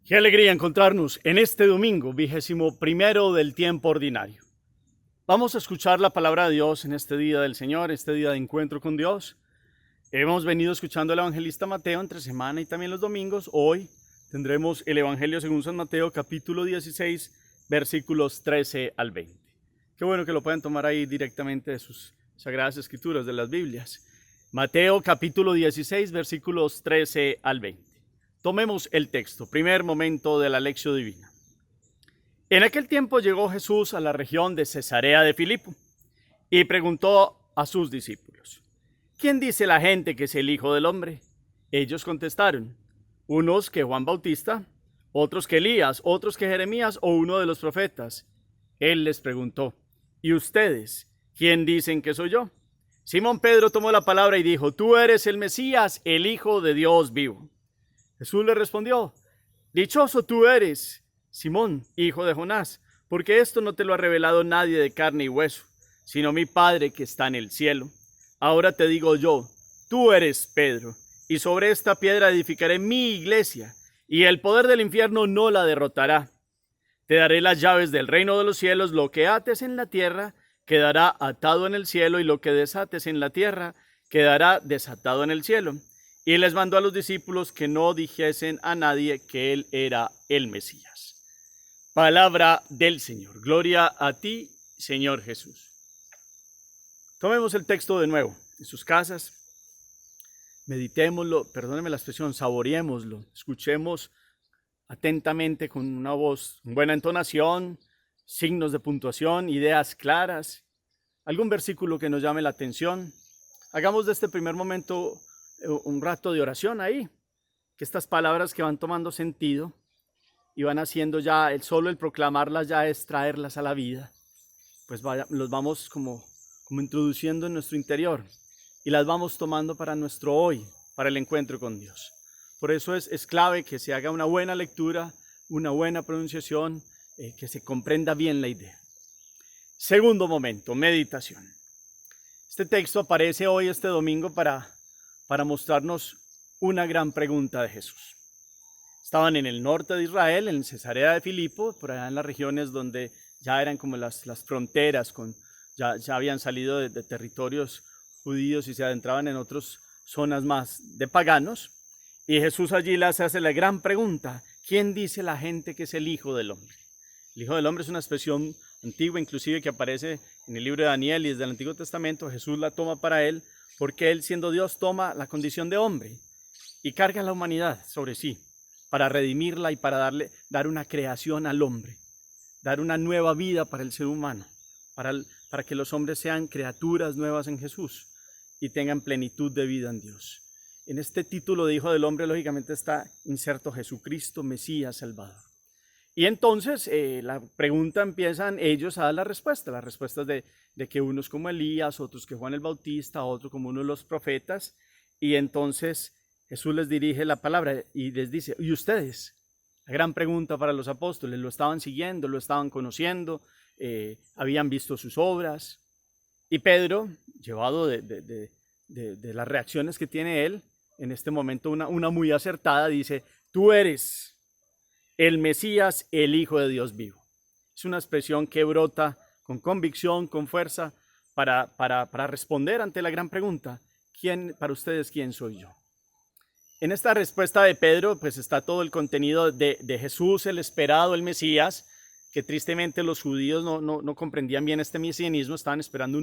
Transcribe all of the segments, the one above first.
Qué alegría encontrarnos en este domingo, 21º del tiempo ordinario. Vamos a escuchar la palabra de Dios en este día del Señor, este día de encuentro con Dios. Hemos venido escuchando al evangelista Mateo entre semana y también los domingos. Hoy tendremos el Evangelio según San Mateo, capítulo 16, versículos 13 al 20. Qué bueno que lo pueden tomar ahí directamente de sus sagradas escrituras, de las Biblias. Mateo, capítulo 16, versículos 13 al 20. Tomemos el texto, primer momento de la lección divina. En aquel tiempo llegó Jesús a la región de Cesarea de Filipo y preguntó a sus discípulos: ¿quién dice la gente que es el Hijo del Hombre? Ellos contestaron: unos que Juan Bautista, otros que Elías, otros que Jeremías o uno de los profetas. Él les preguntó: ¿y ustedes quién dicen que soy yo? Simón Pedro tomó la palabra y dijo: tú eres el Mesías, el Hijo de Dios vivo. Jesús le respondió: dichoso tú eres, Simón, hijo de Jonás, porque esto no te lo ha revelado nadie de carne y hueso, sino mi Padre que está en el cielo. Ahora te digo yo, tú eres Pedro, y sobre esta piedra edificaré mi iglesia, y el poder del infierno no la derrotará. Te daré las llaves del reino de los cielos. Lo que ates en la tierra quedará atado en el cielo, y lo que desates en la tierra quedará desatado en el cielo. Y les mandó a los discípulos que no dijesen a nadie que él era el Mesías. Palabra del Señor. Gloria a ti, Señor Jesús. Tomemos el texto de nuevo en sus casas. Meditémoslo, perdónenme la expresión, saboreémoslo. Escuchemos atentamente con una voz, con buena entonación, signos de puntuación, ideas claras, algún versículo que nos llame la atención. Hagamos de este primer momento un rato de oración ahí, que estas palabras que van tomando sentido y van haciendo ya, solo el proclamarlas ya es traerlas a la vida, pues los vamos como introduciendo en nuestro interior y las vamos tomando para nuestro hoy, para el encuentro con Dios. Por eso es clave que se haga una buena lectura, una buena pronunciación, que se comprenda bien la idea. Segundo momento, meditación. Este texto aparece hoy, este domingo, para mostrarnos una gran pregunta de Jesús. Estaban en el norte de Israel, en Cesarea de Filipo, por allá en las regiones donde ya eran como las fronteras, ya habían salido de territorios judíos y se adentraban en otras zonas más de paganos. Y Jesús allí les hace la gran pregunta: ¿quién dice la gente que es el Hijo del Hombre? El Hijo del Hombre es una expresión antigua, inclusive que aparece en el libro de Daniel y desde el Antiguo Testamento. Jesús la toma para él, porque él, siendo Dios, toma la condición de hombre y carga a la humanidad sobre sí para redimirla y para dar una creación al hombre, dar una nueva vida para el ser humano, para que los hombres sean criaturas nuevas en Jesús y tengan plenitud de vida en Dios. En este título de Hijo del Hombre, lógicamente, está inserto Jesucristo, Mesías, Salvador. Y entonces la pregunta, empiezan ellos a dar las respuestas de que unos como Elías, otros que Juan el Bautista, otro como uno de los profetas. Y entonces Jesús les dirige la palabra y les dice: ¿y ustedes? La gran pregunta para los apóstoles. Lo estaban siguiendo, lo estaban conociendo, habían visto sus obras. Y Pedro, llevado de las reacciones que tiene él, en este momento una muy acertada, dice: tú eres el Mesías, el Hijo de Dios vivo. Es una expresión que brota con convicción, con fuerza, para responder ante la gran pregunta: para ustedes, ¿quién soy yo? En esta respuesta de Pedro, pues está todo el contenido de Jesús, el esperado, el Mesías, que tristemente los judíos no comprendían bien este mesianismo, estaban esperando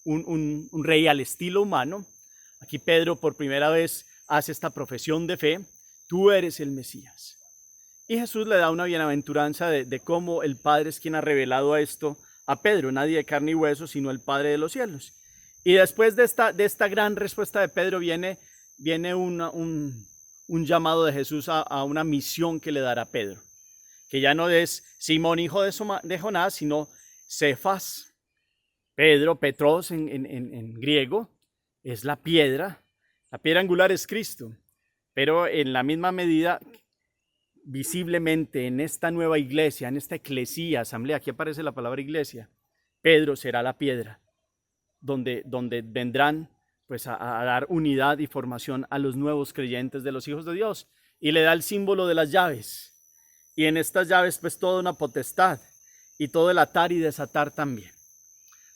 un rey al estilo humano. Aquí Pedro por primera vez hace esta profesión de fe: tú eres el Mesías. Y Jesús le da una bienaventuranza de cómo el Padre es quien ha revelado esto a Pedro, nadie de carne y hueso, sino el Padre de los cielos. Y después de esta gran respuesta de Pedro viene un llamado de Jesús a una misión que le dará a Pedro, que ya no es Simón, hijo de Jonás, sino Cefas. Pedro, Petros en griego, es la piedra angular es Cristo, pero en la misma medida, visiblemente en esta nueva iglesia, en esta eclesía, asamblea, aquí aparece la palabra iglesia, Pedro será la piedra, donde vendrán pues a dar unidad y formación a los nuevos creyentes de los hijos de Dios. Y le da el símbolo de las llaves. Y en estas llaves pues toda una potestad y todo el atar y desatar también.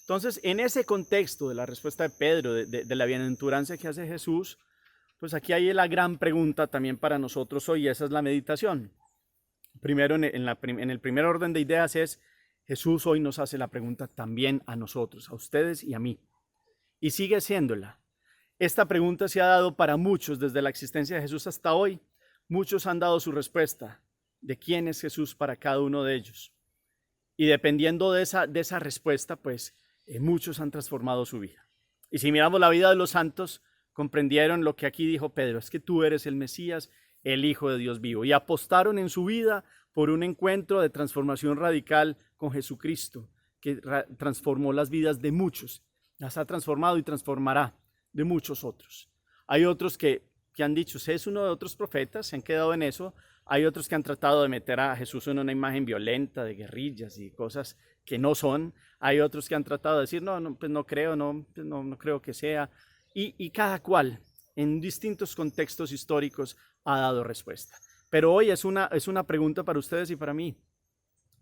Entonces, en ese contexto de la respuesta de Pedro, de la bienaventuranza que hace Jesús, pues aquí hay la gran pregunta también para nosotros hoy, y esa es la meditación. Primero, en el primer orden de ideas es, Jesús hoy nos hace la pregunta también a nosotros, a ustedes y a mí. Y sigue siéndola. Esta pregunta se ha dado para muchos desde la existencia de Jesús hasta hoy. Muchos han dado su respuesta de quién es Jesús para cada uno de ellos. Y dependiendo de esa respuesta, pues muchos han transformado su vida. Y si miramos la vida de los santos, comprendieron lo que aquí dijo Pedro, es que tú eres el Mesías, el Hijo de Dios vivo. Y apostaron en su vida por un encuentro de transformación radical con Jesucristo, que transformó las vidas de muchos, las ha transformado y transformará de muchos otros. Hay otros que han dicho, es uno de otros profetas, se han quedado en eso. Hay otros que han tratado de meter a Jesús en una imagen violenta, de guerrillas y cosas que no son. Hay otros que han tratado de decir, no pues no creo, no creo que sea. Y cada cual, en distintos contextos históricos, ha dado respuesta. Pero hoy es una pregunta para ustedes y para mí.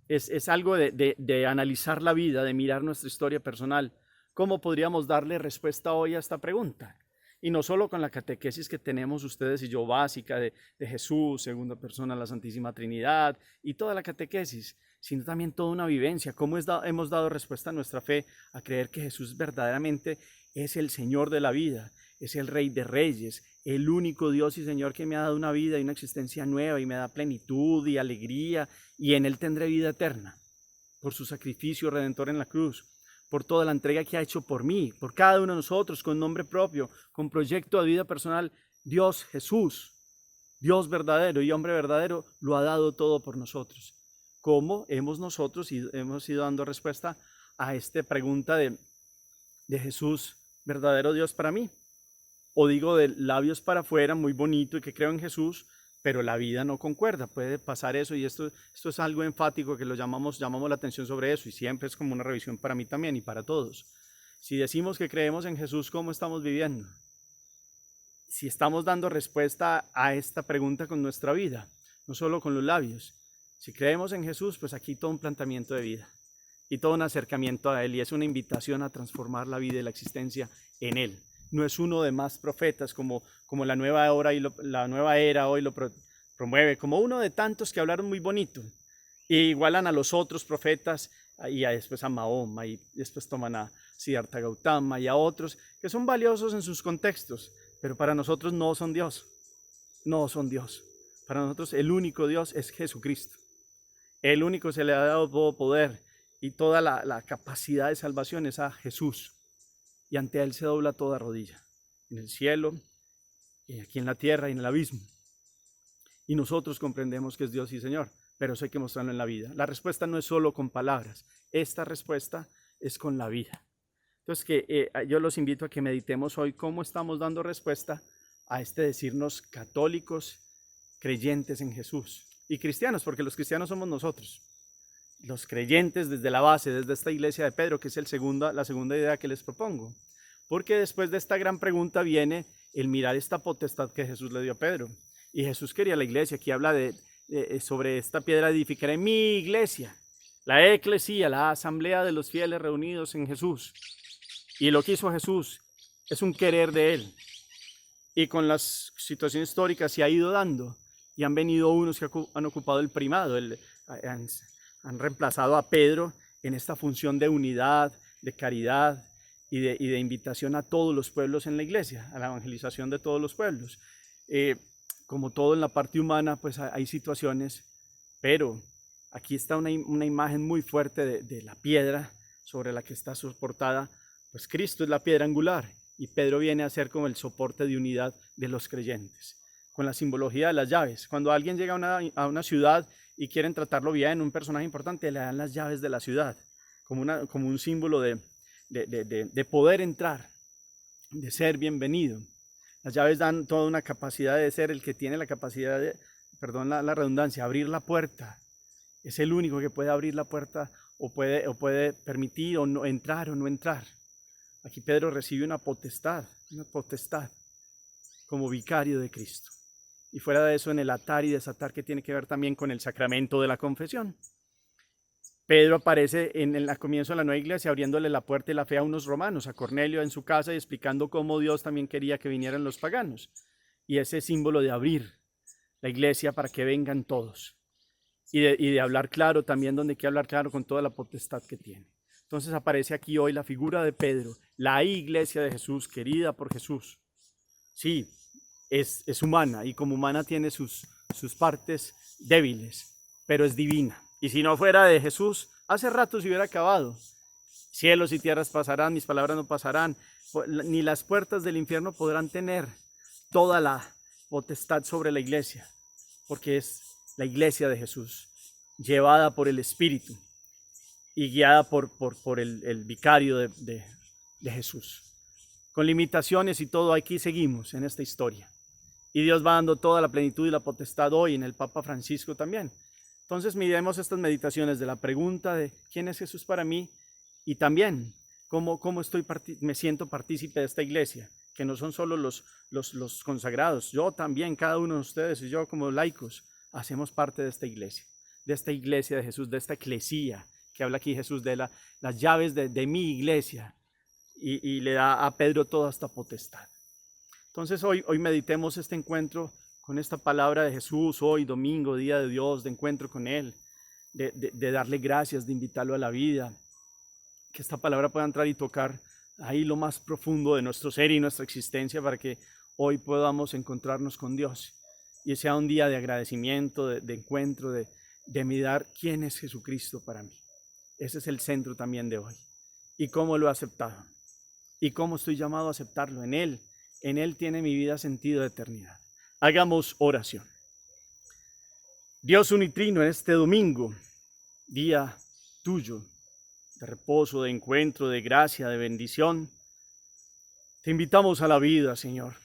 Es algo de analizar la vida, de mirar nuestra historia personal. ¿Cómo podríamos darle respuesta hoy a esta pregunta? Y no solo con la catequesis que tenemos ustedes y yo básica de Jesús, segunda persona, la Santísima Trinidad y toda la catequesis, sino también toda una vivencia. ¿Cómo hemos dado respuesta a nuestra fe a creer que Jesús verdaderamente es el Señor de la vida, es el Rey de Reyes, el único Dios y Señor que me ha dado una vida y una existencia nueva y me da plenitud y alegría, y en Él tendré vida eterna por su sacrificio redentor en la cruz, por toda la entrega que ha hecho por mí, por cada uno de nosotros, con nombre propio, con proyecto de vida personal? Dios Jesús, Dios verdadero y hombre verdadero, lo ha dado todo por nosotros. ¿Cómo hemos ido dando respuesta a esta pregunta de Jesús, verdadero Dios para mí? O digo de labios para afuera, muy bonito y que creo en Jesús, pero la vida no concuerda. Puede pasar eso, y esto es algo enfático que llamamos la atención sobre eso, y siempre es como una revisión para mí también y para todos. Si decimos que creemos en Jesús, ¿cómo estamos viviendo? Si estamos dando respuesta a esta pregunta con nuestra vida, no solo con los labios. Si creemos en Jesús, pues aquí todo un planteamiento de vida y todo un acercamiento a Él, y es una invitación a transformar la vida y la existencia en Él. No es uno de más profetas como la nueva era hoy lo promueve, como uno de tantos que hablaron muy bonito e igualan a los otros profetas, y después a Mahoma, y después toman a Siddhartha Gautama y a otros que son valiosos en sus contextos, pero para nosotros no son Dios, no son Dios. Para nosotros el único Dios es Jesucristo. El único se le ha dado todo poder y toda la capacidad de salvación es a Jesús. Y ante Él se dobla toda rodilla, en el cielo, y aquí en la tierra y en el abismo. Y nosotros comprendemos que es Dios y Señor, pero eso hay que mostrarlo en la vida. La respuesta no es solo con palabras, esta respuesta es con la vida. Entonces yo los invito a que meditemos hoy cómo estamos dando respuesta a decirnos católicos, creyentes en Jesús, y cristianos, porque los cristianos somos nosotros. Los creyentes desde la base, desde esta iglesia de Pedro, que es la segunda idea que les propongo. Porque después de esta gran pregunta viene el mirar esta potestad que Jesús le dio a Pedro. Y Jesús quería la iglesia. Aquí habla sobre esta piedra edificaré mi iglesia, la eclesía, la asamblea de los fieles reunidos en Jesús. Y lo que hizo Jesús es un querer de Él. Y con las situaciones históricas se ha ido dando. Y han venido unos que han ocupado el primado, han reemplazado a Pedro en esta función de unidad, de caridad y de invitación a todos los pueblos en la iglesia, a la evangelización de todos los pueblos. Como todo en la parte humana, pues hay situaciones, pero aquí está una imagen muy fuerte de la piedra sobre la que está soportada, pues Cristo es la piedra angular y Pedro viene a ser como el soporte de unidad de los creyentes, con la simbología de las llaves. Cuando alguien llega a una ciudad y quieren tratarlo bien, un personaje importante, le dan las llaves de la ciudad, como un símbolo de poder entrar, de ser bienvenido. Las llaves dan toda una capacidad de ser el que tiene la capacidad de, perdón la redundancia, abrir la puerta. Es el único que puede abrir la puerta o puede permitir o no entrar o no entrar. Aquí Pedro recibe una potestad como vicario de Cristo. Y fuera de eso, en el atar y desatar, que tiene que ver también con el sacramento de la confesión. Pedro aparece en el comienzo de la nueva iglesia abriéndole la puerta y la fe a unos romanos, a Cornelio en su casa, y explicando cómo Dios también quería que vinieran los paganos. Y ese símbolo de abrir la iglesia para que vengan todos. Y de hablar claro también, donde hay que hablar claro con toda la potestad que tiene. Entonces aparece aquí hoy la figura de Pedro, la iglesia de Jesús, querida por Jesús. Sí, es humana y como humana tiene sus partes débiles, pero es divina. Y si no fuera de Jesús, hace rato se hubiera acabado. Cielos y tierras pasarán, mis palabras no pasarán, ni las puertas del infierno podrán tener toda la potestad sobre la iglesia, porque es la iglesia de Jesús, llevada por el Espíritu y guiada por el vicario de Jesús. Con limitaciones y todo, aquí seguimos en esta historia. Y Dios va dando toda la plenitud y la potestad hoy en el Papa Francisco también. Entonces miremos estas meditaciones de la pregunta de ¿quién es Jesús para mí? Y también cómo me siento partícipe de esta iglesia, que no son solo los consagrados. Yo también, cada uno de ustedes y yo como laicos, hacemos parte de esta iglesia de Jesús, de esta eclesía, que habla aquí Jesús de las llaves de mi iglesia, y le da a Pedro toda esta potestad. Entonces hoy meditemos este encuentro con esta palabra de Jesús, hoy domingo, día de Dios, de encuentro con Él, de darle gracias, de invitarlo a la vida, que esta palabra pueda entrar y tocar ahí lo más profundo de nuestro ser y nuestra existencia para que hoy podamos encontrarnos con Dios y sea un día de agradecimiento, de encuentro, de mirar quién es Jesucristo para mí. Ese es el centro también de hoy. Y cómo lo he aceptado. Y cómo estoy llamado a aceptarlo. En Él tiene mi vida sentido de eternidad. Hagamos oración. Dios unitrino, en este domingo, día tuyo, de reposo, de encuentro, de gracia, de bendición, te invitamos a la vida, Señor.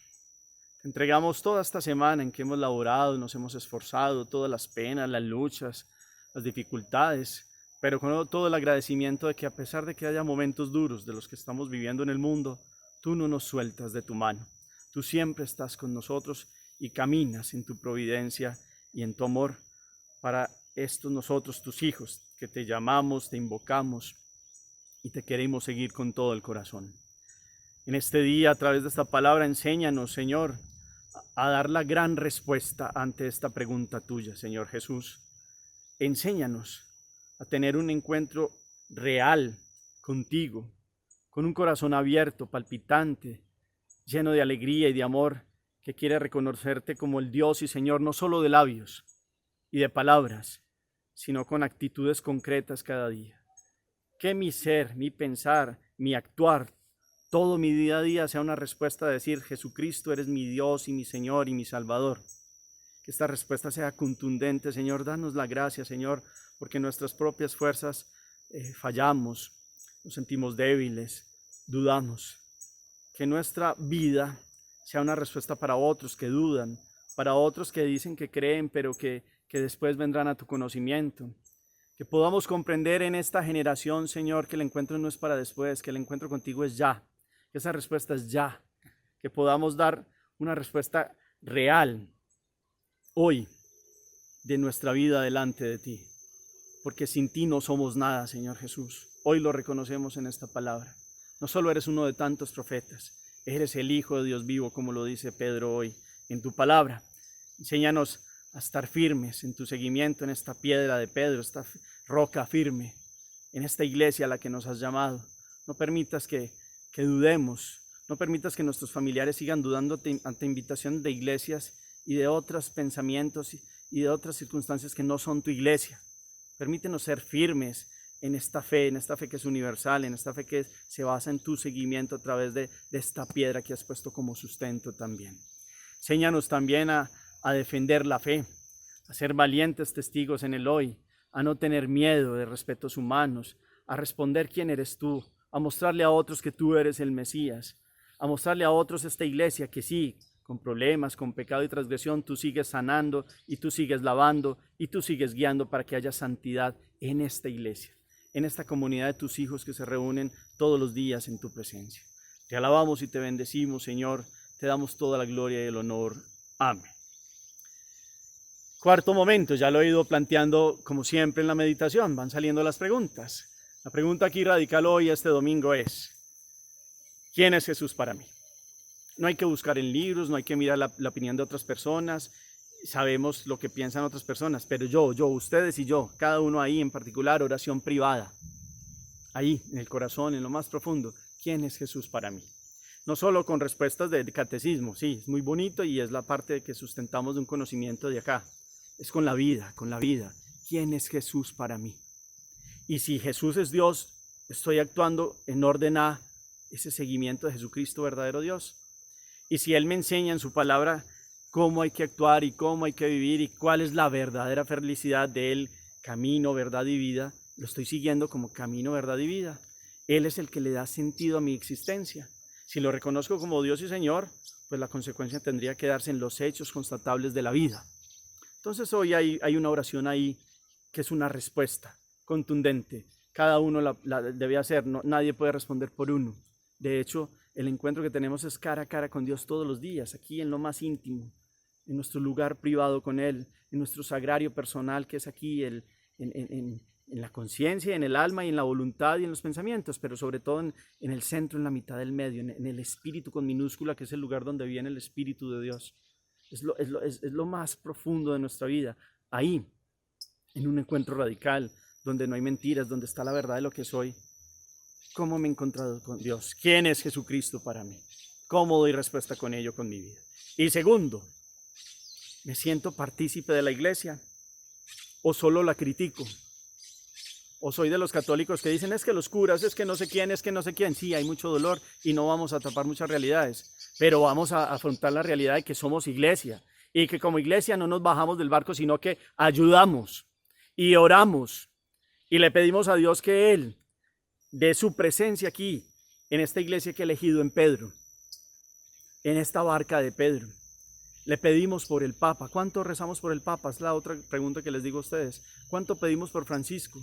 Te entregamos toda esta semana en que hemos laborado, nos hemos esforzado, todas las penas, las luchas, las dificultades, pero con todo el agradecimiento de que a pesar de que haya momentos duros de los que estamos viviendo en el mundo, tú no nos sueltas de tu mano. Tú siempre estás con nosotros y caminas en tu providencia y en tu amor para estos nosotros, tus hijos, que te llamamos, te invocamos y te queremos seguir con todo el corazón. En este día, a través de esta palabra, enséñanos, Señor, a dar la gran respuesta ante esta pregunta tuya, Señor Jesús. Enséñanos a tener un encuentro real contigo, con un corazón abierto, palpitante, lleno de alegría y de amor, que quiere reconocerte como el Dios y Señor, no solo de labios y de palabras, sino con actitudes concretas cada día. Que mi ser, mi pensar, mi actuar, todo mi día a día sea una respuesta a decir, Jesucristo, eres mi Dios y mi Señor y mi Salvador. Que esta respuesta sea contundente, Señor. Danos la gracia, Señor, porque en nuestras propias fuerzas fallamos, nos sentimos débiles, dudamos. Que nuestra vida sea una respuesta para otros que dudan, para otros que dicen que creen, pero que después vendrán a tu conocimiento. Que podamos comprender en esta generación, Señor, que el encuentro no es para después, que el encuentro contigo es ya, que esa respuesta es ya, que podamos dar una respuesta real hoy de nuestra vida delante de ti, porque sin ti no somos nada, Señor Jesús. Hoy lo reconocemos en esta palabra. No solo eres uno de tantos profetas, eres el Hijo de Dios vivo, como lo dice Pedro hoy en tu palabra. Enséñanos a estar firmes en tu seguimiento, en esta piedra de Pedro, esta roca firme, en esta iglesia a la que nos has llamado. No permitas que dudemos, no permitas que nuestros familiares sigan dudando ante invitación de iglesias y de otros pensamientos y de otras circunstancias que no son tu iglesia. Permítenos ser firmes en esta fe que es universal, en esta fe que se basa en tu seguimiento a través de esta piedra que has puesto como sustento también. Enséñanos también a defender la fe, a ser valientes testigos en el hoy, a no tener miedo de respetos humanos, a responder quién eres tú, a mostrarle a otros que tú eres el Mesías, a mostrarle a otros esta iglesia que sí, con problemas, con pecado y transgresión, tú sigues sanando y tú sigues lavando y tú sigues guiando para que haya santidad en esta iglesia, en esta comunidad de tus hijos que se reúnen todos los días en tu presencia. Te alabamos y te bendecimos, Señor, te damos toda la gloria y el honor. Amén. Cuarto momento, ya lo he ido planteando como siempre en la meditación, van saliendo las preguntas. La pregunta aquí radical hoy, este domingo, es: ¿quién es Jesús para mí? No hay que buscar en libros, no hay que mirar la opinión de otras personas, sabemos lo que piensan otras personas, pero yo, ustedes y yo, cada uno ahí en particular, oración privada, ahí en el corazón, en lo más profundo, ¿quién es Jesús para mí? No solo con respuestas de catecismo, sí, es muy bonito y es la parte que sustentamos de un conocimiento de acá, es con la vida, ¿quién es Jesús para mí? Y si Jesús es Dios, estoy actuando en orden a ese seguimiento de Jesucristo, verdadero Dios. Y si Él me enseña en su palabra cómo hay que actuar y cómo hay que vivir y cuál es la verdadera felicidad de Él, camino, verdad y vida, lo estoy siguiendo como camino, verdad y vida. Él es el que le da sentido a mi existencia. Si lo reconozco como Dios y Señor, pues la consecuencia tendría que darse en los hechos constatables de la vida. Entonces hoy hay una oración ahí que es una respuesta contundente. Cada uno la debe hacer, no, nadie puede responder por uno. De hecho, el encuentro que tenemos es cara a cara con Dios todos los días, aquí en lo más íntimo, en nuestro lugar privado con Él, en nuestro sagrario personal que es aquí, en la conciencia, en el alma y en la voluntad y en los pensamientos, pero sobre todo en el centro, en la mitad del medio, en el espíritu con minúscula, que es el lugar donde viene el Espíritu de Dios. Es lo más profundo de nuestra vida, ahí, en un encuentro radical, donde no hay mentiras, donde está la verdad de lo que soy. ¿Cómo me he encontrado con Dios? ¿Quién es Jesucristo para mí? ¿Cómo doy respuesta con ello, con mi vida? Y segundo, ¿me siento partícipe de la iglesia o solo la critico? ¿O soy de los católicos que dicen es que los curas, es que no sé quién, es que no sé quién? Sí, hay mucho dolor y no vamos a tapar muchas realidades, pero vamos a afrontar la realidad de que somos iglesia y que como iglesia no nos bajamos del barco, sino que ayudamos y oramos y le pedimos a Dios que Él dé su presencia aquí, en esta iglesia que he elegido en Pedro, en esta barca de Pedro. Le pedimos por el Papa. ¿Cuánto rezamos por el Papa? Es la otra pregunta que les digo a ustedes. ¿Cuánto pedimos por Francisco?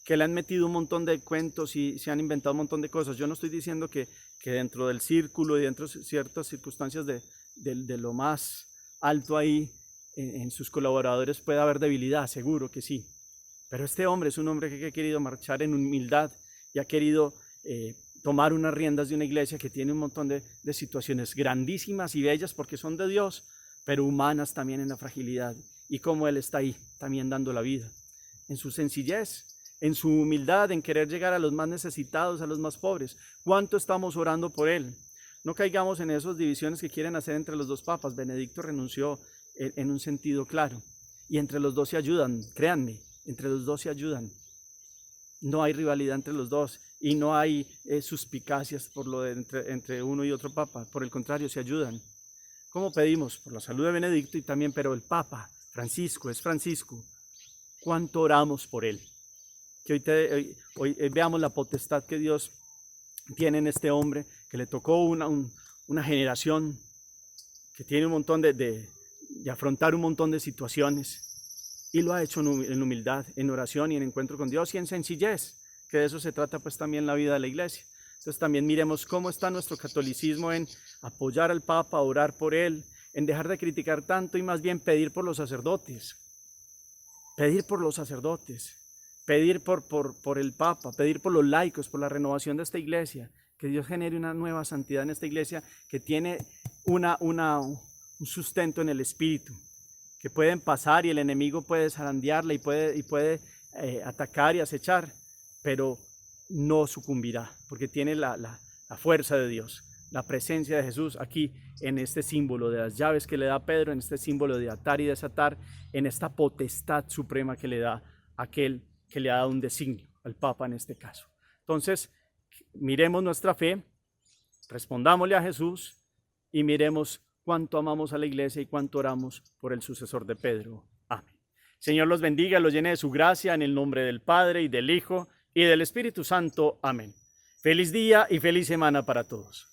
Que le han metido un montón de cuentos y se han inventado un montón de cosas. Yo no estoy diciendo que dentro del círculo y dentro de ciertas circunstancias de lo más alto ahí, en sus colaboradores pueda haber debilidad, seguro que sí. Pero este hombre es un hombre que ha querido marchar en humildad y ha querido tomar unas riendas de una iglesia que tiene un montón de situaciones grandísimas y bellas porque son de Dios, pero humanas también en la fragilidad. Y cómo Él está ahí también dando la vida, en su sencillez, en su humildad, en querer llegar a los más necesitados, a los más pobres. ¿Cuánto estamos orando por Él? No caigamos en esas divisiones que quieren hacer entre los dos papas. Benedicto renunció en un sentido claro y entre los dos se ayudan, créanme, entre los dos se ayudan. No hay rivalidad entre los dos y no hay suspicacias por lo de entre uno y otro papa. Por el contrario, se ayudan. ¿Cómo pedimos? Por la salud de Benedicto y también, pero el Papa Francisco es Francisco. ¿Cuánto oramos por él? Que hoy veamos la potestad que Dios tiene en este hombre, que le tocó una generación que tiene un montón de afrontar un montón de situaciones. Y lo ha hecho en humildad, en oración y en encuentro con Dios y en sencillez, que de eso se trata pues también la vida de la iglesia. Entonces también miremos cómo está nuestro catolicismo en apoyar al Papa, orar por él, en dejar de criticar tanto y más bien pedir por los sacerdotes. Pedir por los sacerdotes, pedir por el Papa, pedir por los laicos, por la renovación de esta iglesia, que Dios genere una nueva santidad en esta iglesia que tiene un sustento en el Espíritu, que pueden pasar y el enemigo puede zarandearla y puede atacar y acechar, pero no sucumbirá, porque tiene la fuerza de Dios, la presencia de Jesús aquí en este símbolo de las llaves que le da Pedro, en este símbolo de atar y desatar, en esta potestad suprema que le da aquel que le ha dado un designio, al Papa en este caso. Entonces, miremos nuestra fe, respondámosle a Jesús y miremos cuánto amamos a la iglesia y cuánto oramos por el sucesor de Pedro. Amén. Señor los bendiga, los llene de su gracia en el nombre del Padre y del Hijo y del Espíritu Santo. Amén. Feliz día y feliz semana para todos.